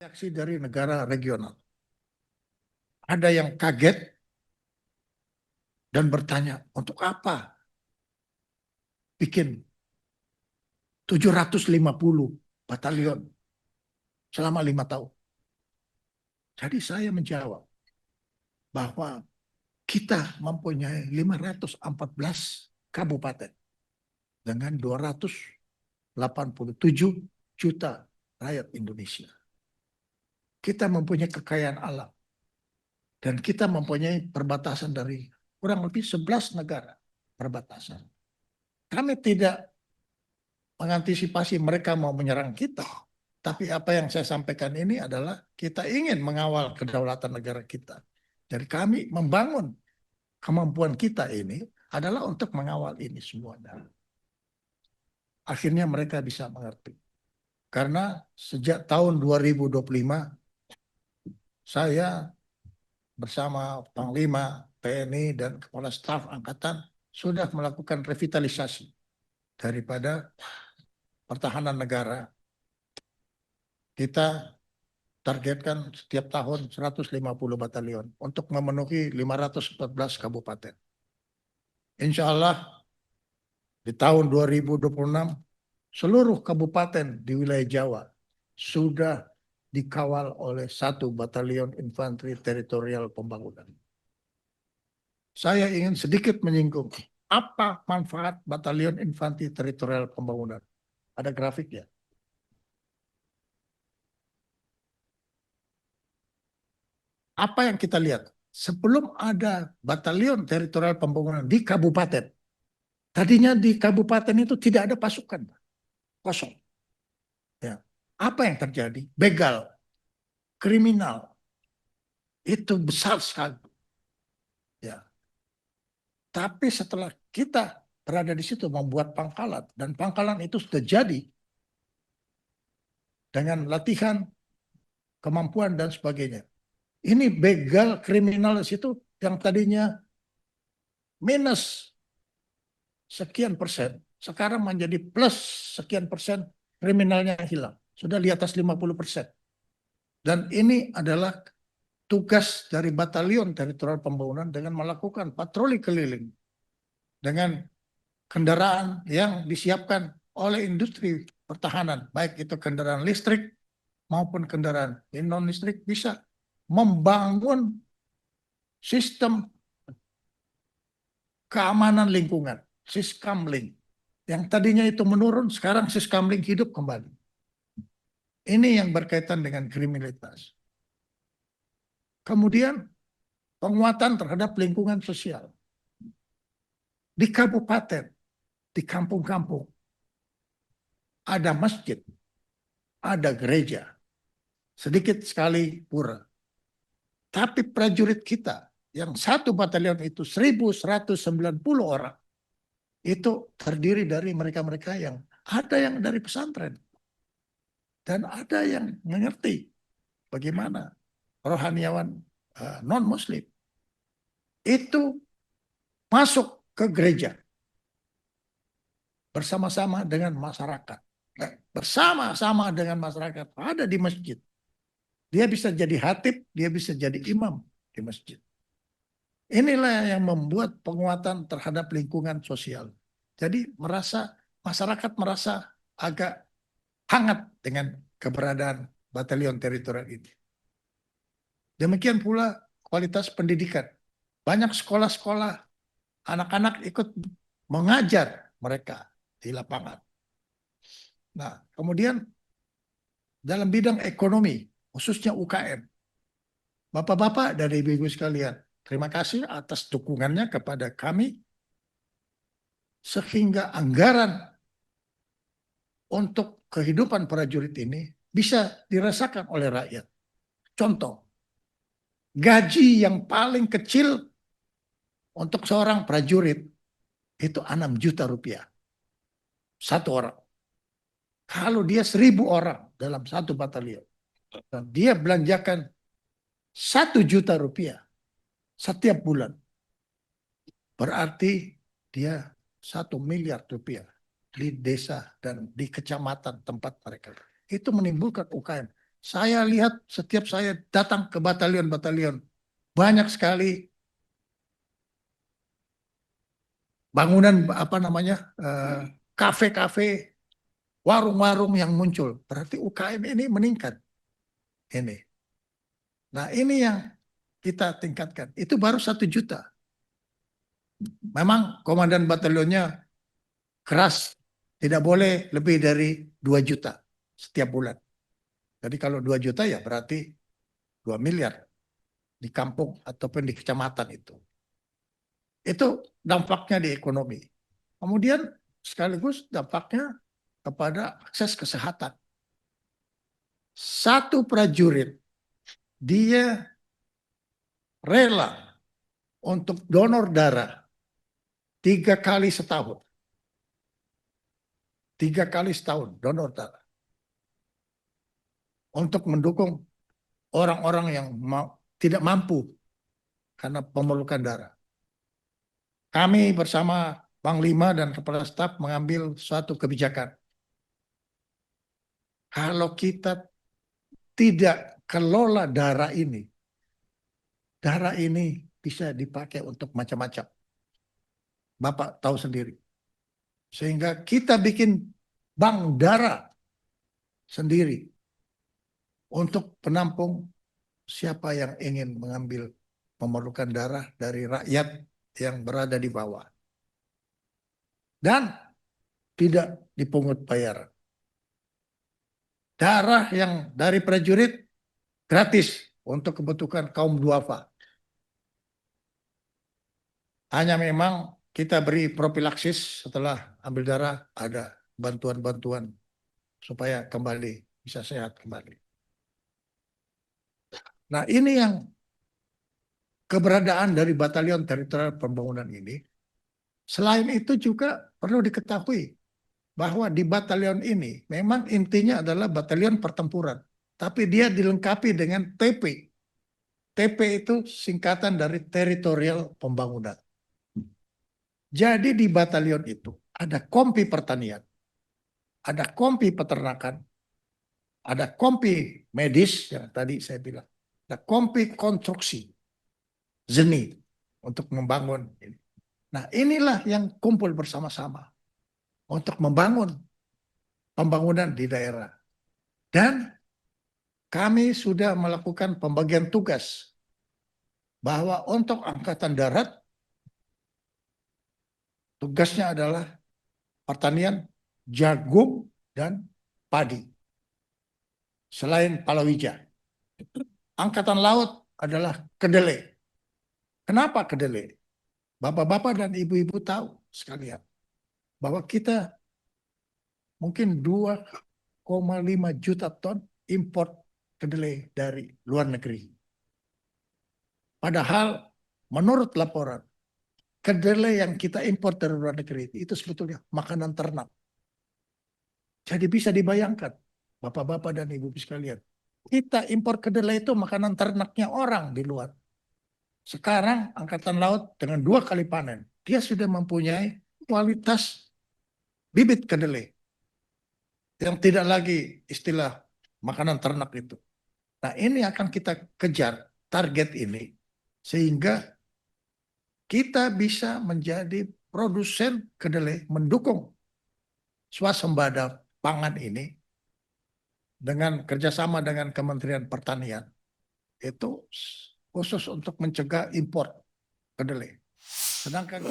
reaksi dari negara regional. Ada yang kaget dan bertanya, untuk apa bikin 750 batalion selama 5 tahun? Jadi saya menjawab bahwa kita mempunyai 514 kabupaten dengan 287 juta rakyat Indonesia. Kita mempunyai kekayaan alam dan kita mempunyai perbatasan dari kurang lebih 11 negara perbatasan. Kami tidak mengantisipasi mereka mau menyerang kita. Tapi apa yang saya sampaikan ini adalah kita ingin mengawal kedaulatan negara kita. Jadi kami membangun kemampuan kita ini adalah untuk mengawal ini semuanya. Akhirnya mereka bisa mengerti. Karena sejak tahun 2025 saya bersama Panglima TNI dan Kepala Staf Angkatan sudah melakukan revitalisasi daripada pertahanan negara. Kita targetkan setiap tahun 150 batalion untuk memenuhi 514 kabupaten. Insya Allah di tahun 2026 seluruh kabupaten di wilayah Jawa sudah dikawal oleh 1 batalion infanteri teritorial pembangunan. Saya ingin sedikit menyinggung apa manfaat batalion infanteri teritorial pembangunan. Ada grafiknya. Apa yang kita lihat? Sebelum ada batalion teritorial pembangunan di kabupaten, tadinya di kabupaten itu tidak ada pasukan, kosong. Ya. Apa yang terjadi? Begal, kriminal, itu besar sekali. Ya. Tapi setelah kita berada di situ membuat pangkalan, dan pangkalan itu sudah jadi dengan latihan, kemampuan, dan sebagainya. Ini begal kriminal di situ yang tadinya minus sekian persen, sekarang menjadi plus sekian persen, kriminalnya hilang. Sudah di atas 50%. Dan ini adalah tugas dari batalion teritorial pembangunan dengan melakukan patroli keliling dengan kendaraan yang disiapkan oleh industri pertahanan, baik itu kendaraan listrik maupun kendaraan non-listrik, bisa membangun sistem keamanan lingkungan, Siskamling. Yang tadinya itu menurun, sekarang Siskamling hidup kembali. Ini yang berkaitan dengan kriminalitas. Kemudian penguatan terhadap lingkungan sosial. Di kabupaten, di kampung-kampung, ada masjid, ada gereja, sedikit sekali pura. Tapi prajurit kita, yang 1 batalion itu 1.190 orang, itu terdiri dari mereka-mereka yang ada yang dari pesantren. Dan ada yang mengerti bagaimana rohaniawan non-muslim itu masuk ke gereja bersama-sama dengan masyarakat. Bersama-sama dengan masyarakat ada di masjid. Dia bisa jadi khatib, dia bisa jadi imam di masjid. Inilah yang membuat penguatan terhadap lingkungan sosial. Jadi masyarakat merasa agak hangat dengan keberadaan batalion teritorial ini. Demikian pula kualitas pendidikan. Banyak sekolah-sekolah, anak-anak ikut mengajar mereka di lapangan. Nah, kemudian dalam bidang ekonomi, khususnya UKM. Bapak-bapak dan ibu-ibu sekalian, terima kasih atas dukungannya kepada kami, sehingga anggaran untuk kehidupan prajurit ini bisa dirasakan oleh rakyat. Contoh, gaji yang paling kecil untuk seorang prajurit itu 6 juta rupiah. 1 orang. Kalau dia 1.000 orang dalam 1 batalion, dan dia belanjakan 1 juta rupiah setiap bulan, berarti dia 1 miliar rupiah di desa dan di kecamatan tempat mereka. Itu menimbulkan UKM. Saya lihat setiap saya datang ke batalion-batalion, banyak sekali bangunan apa namanya kafe-kafe, warung-warung yang muncul. Berarti UKM ini meningkat. Ini. Nah ini yang kita tingkatkan. Itu baru 1 juta. Memang komandan batalionnya keras, tidak boleh lebih dari 2 juta setiap bulan. Jadi kalau 2 juta ya berarti 2 miliar di kampung ataupun di kecamatan itu. Itu dampaknya di ekonomi. Kemudian sekaligus dampaknya kepada akses kesehatan. Satu prajurit dia rela untuk donor darah 3 kali setahun. 3 kali setahun donor darah. Untuk mendukung orang-orang yang tidak mampu karena memerlukan darah. Kami bersama Panglima dan Kepala Staf mengambil suatu kebijakan. Kalau kita tidak kelola darah ini bisa dipakai untuk macam-macam. Bapak tahu sendiri. Sehingga kita bikin bank darah sendiri untuk penampung siapa yang ingin mengambil memerlukan darah dari rakyat yang berada di bawah. Dan tidak dipungut bayar. Darah yang dari prajurit gratis untuk kebutuhan kaum duafa. Hanya memang kita beri profilaksis setelah ambil darah, ada bantuan-bantuan supaya kembali bisa sehat kembali. Nah ini yang keberadaan dari Batalion Teritorial Pembangunan ini. Selain itu juga perlu diketahui bahwa di batalion ini memang intinya adalah batalion pertempuran. Tapi dia dilengkapi dengan TP. TP itu singkatan dari Teritorial Pembangunan. Jadi di batalion itu ada kompi pertanian, ada kompi peternakan, ada kompi medis yang tadi saya bilang, ada kompi konstruksi, seni untuk membangun ini. Nah inilah yang kumpul bersama-sama untuk membangun pembangunan di daerah. Dan kami sudah melakukan pembagian tugas bahwa untuk Angkatan Darat tugasnya adalah pertanian, jagung, dan padi. Selain palawija. Angkatan Laut adalah kedelai. Kenapa kedelai? Bapak-bapak dan ibu-ibu tahu sekalian bahwa kita mungkin 2,5 juta ton impor kedelai dari luar negeri. Padahal menurut laporan, kedelai yang kita impor dari luar negeri itu sebetulnya makanan ternak. Jadi bisa dibayangkan, bapak-bapak dan ibu-ibu sekalian, kita impor kedelai itu makanan ternaknya orang di luar. Sekarang Angkatan Laut dengan 2 kali panen, dia sudah mempunyai kualitas bibit kedelai yang tidak lagi istilah makanan ternak itu. Nah ini akan kita kejar target ini sehingga kita bisa menjadi produsen kedelai mendukung swasembada pangan ini dengan kerjasama dengan Kementerian Pertanian itu khusus untuk mencegah impor kedelai. Sedangkan